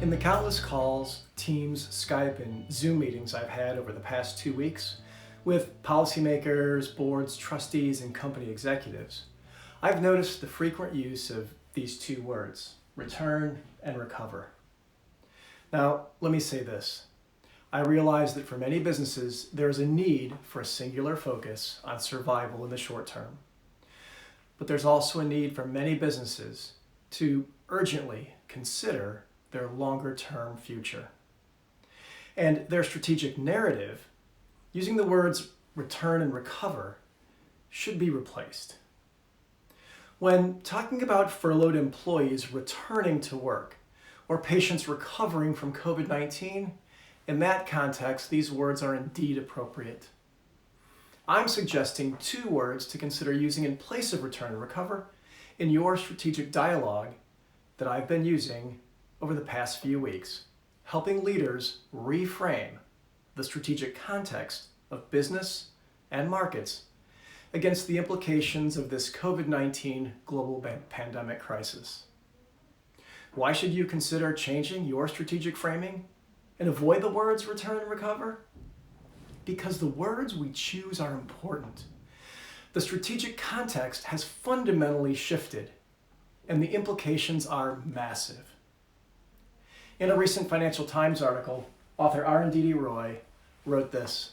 In the countless calls, Teams, Skype, and Zoom meetings I've had over the past 2 weeks with policymakers, boards, trustees, and company executives, I've noticed the frequent use of these two words, return and recover. Now, let me say this. I realize that for many businesses, there is a need for a singular focus on survival in the short term. But there's also a need for many businesses to urgently consider their longer-term future. And their strategic narrative, using the words return and recover, should be replaced. When talking about furloughed employees returning to work or patients recovering from COVID-19, in that context, these words are indeed appropriate. I'm suggesting two words to consider using in place of return and recover in your strategic dialogue that I've been using over the past few weeks, helping leaders reframe the strategic context of business and markets against the implications of this COVID-19 global pandemic crisis. Why should you consider changing your strategic framing and avoid the words return and recover? Because the words we choose are important. The strategic context has fundamentally shifted, and the implications are massive. In a recent Financial Times article, author Arundhati Roy wrote this: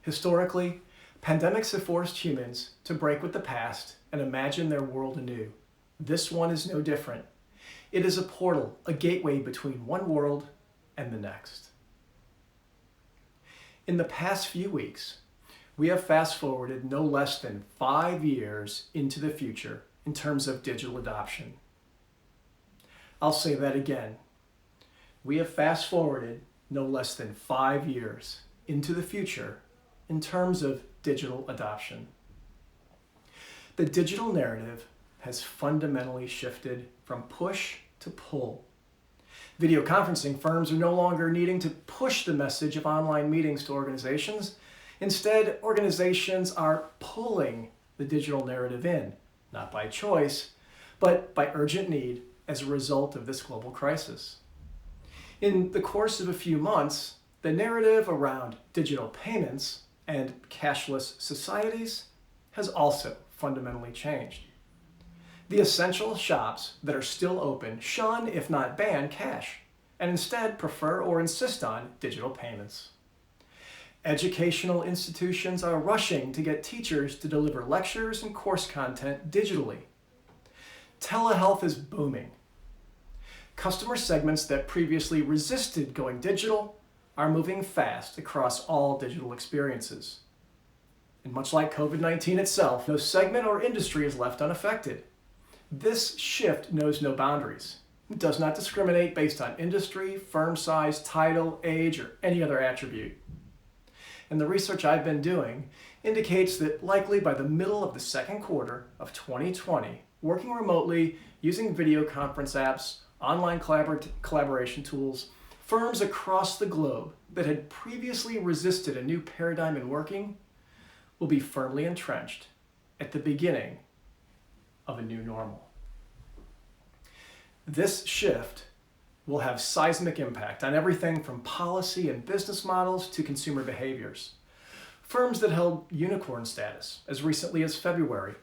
"Historically, pandemics have forced humans to break with the past and imagine their world anew. This one is no different. It is a portal, a gateway between one world and the next." In the past few weeks, we have fast-forwarded no less than 5 years into the future in terms of digital adoption. I'll say that again. We have fast-forwarded no less than 5 years into the future in terms of digital adoption. The digital narrative has fundamentally shifted from push to pull. Video conferencing firms are no longer needing to push the message of online meetings to organizations. Instead, organizations are pulling the digital narrative in, not by choice, but by urgent need as a result of this global crisis. In the course of a few months, the narrative around digital payments and cashless societies has also fundamentally changed. The essential shops that are still open shun, if not ban, cash, and instead prefer or insist on digital payments. Educational institutions are rushing to get teachers to deliver lectures and course content digitally. Telehealth is booming. Customer segments that previously resisted going digital are moving fast across all digital experiences. And much like COVID-19 itself, no segment or industry is left unaffected. This shift knows no boundaries. It does not discriminate based on industry, firm size, title, age, or any other attribute. And the research I've been doing indicates that likely by the middle of the second quarter of 2020, working remotely, using video conference apps, online collaboration tools, firms across the globe that had previously resisted a new paradigm in working will be firmly entrenched at the beginning of a new normal. This shift will have seismic impact on everything from policy and business models to consumer behaviors. Firms that held unicorn status as recently as February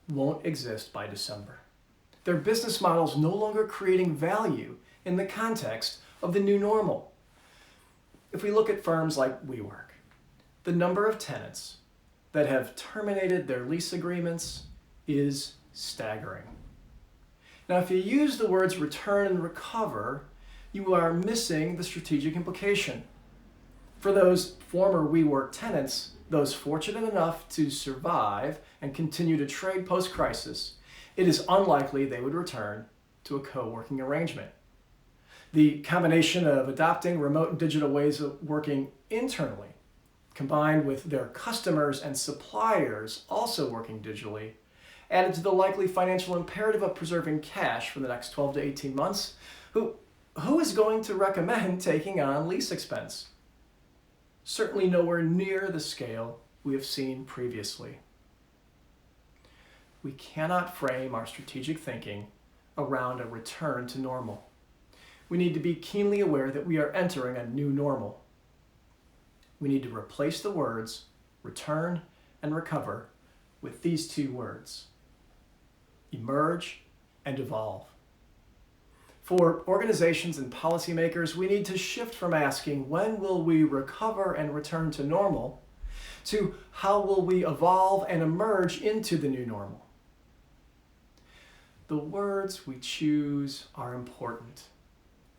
won't exist by December. Their business models no longer creating value in the context of the new normal. If we look at firms like WeWork, the number of tenants that have terminated their lease agreements is staggering. Now, if you use the words return and recover, you are missing the strategic implication. For those former WeWork tenants, those fortunate enough to survive and continue to trade post-crisis, it is unlikely they would return to a co-working arrangement. The combination of adopting remote and digital ways of working internally, combined with their customers and suppliers also working digitally, added to the likely financial imperative of preserving cash for the next 12 to 18 months, who is going to recommend taking on lease expense? Certainly nowhere near the scale we have seen previously. We cannot frame our strategic thinking around a return to normal. we need to be keenly aware that we are entering a new normal. We need to replace the words return and recover with these two words: emerge and evolve. For organizations and policymakers, we need to shift from asking, when will we recover and return to normal, to how will we evolve and emerge into the new normal? The words we choose are important.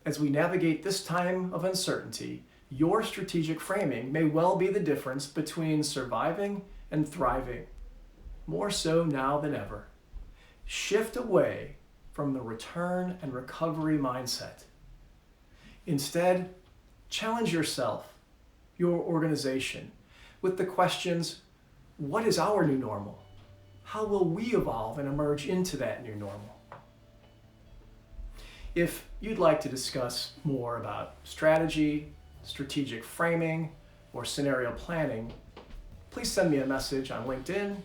As we navigate this time of uncertainty, your strategic framing may well be the difference between surviving and thriving, more so now than ever. Shift away from the return and recovery mindset. Instead, challenge yourself, your organization, with the questions: what is our new normal? How will we evolve and emerge into that new normal? If you'd like to discuss more about strategy, strategic framing, or scenario planning, please send me a message on LinkedIn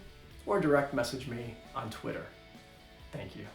or direct message me on Twitter. Thank you.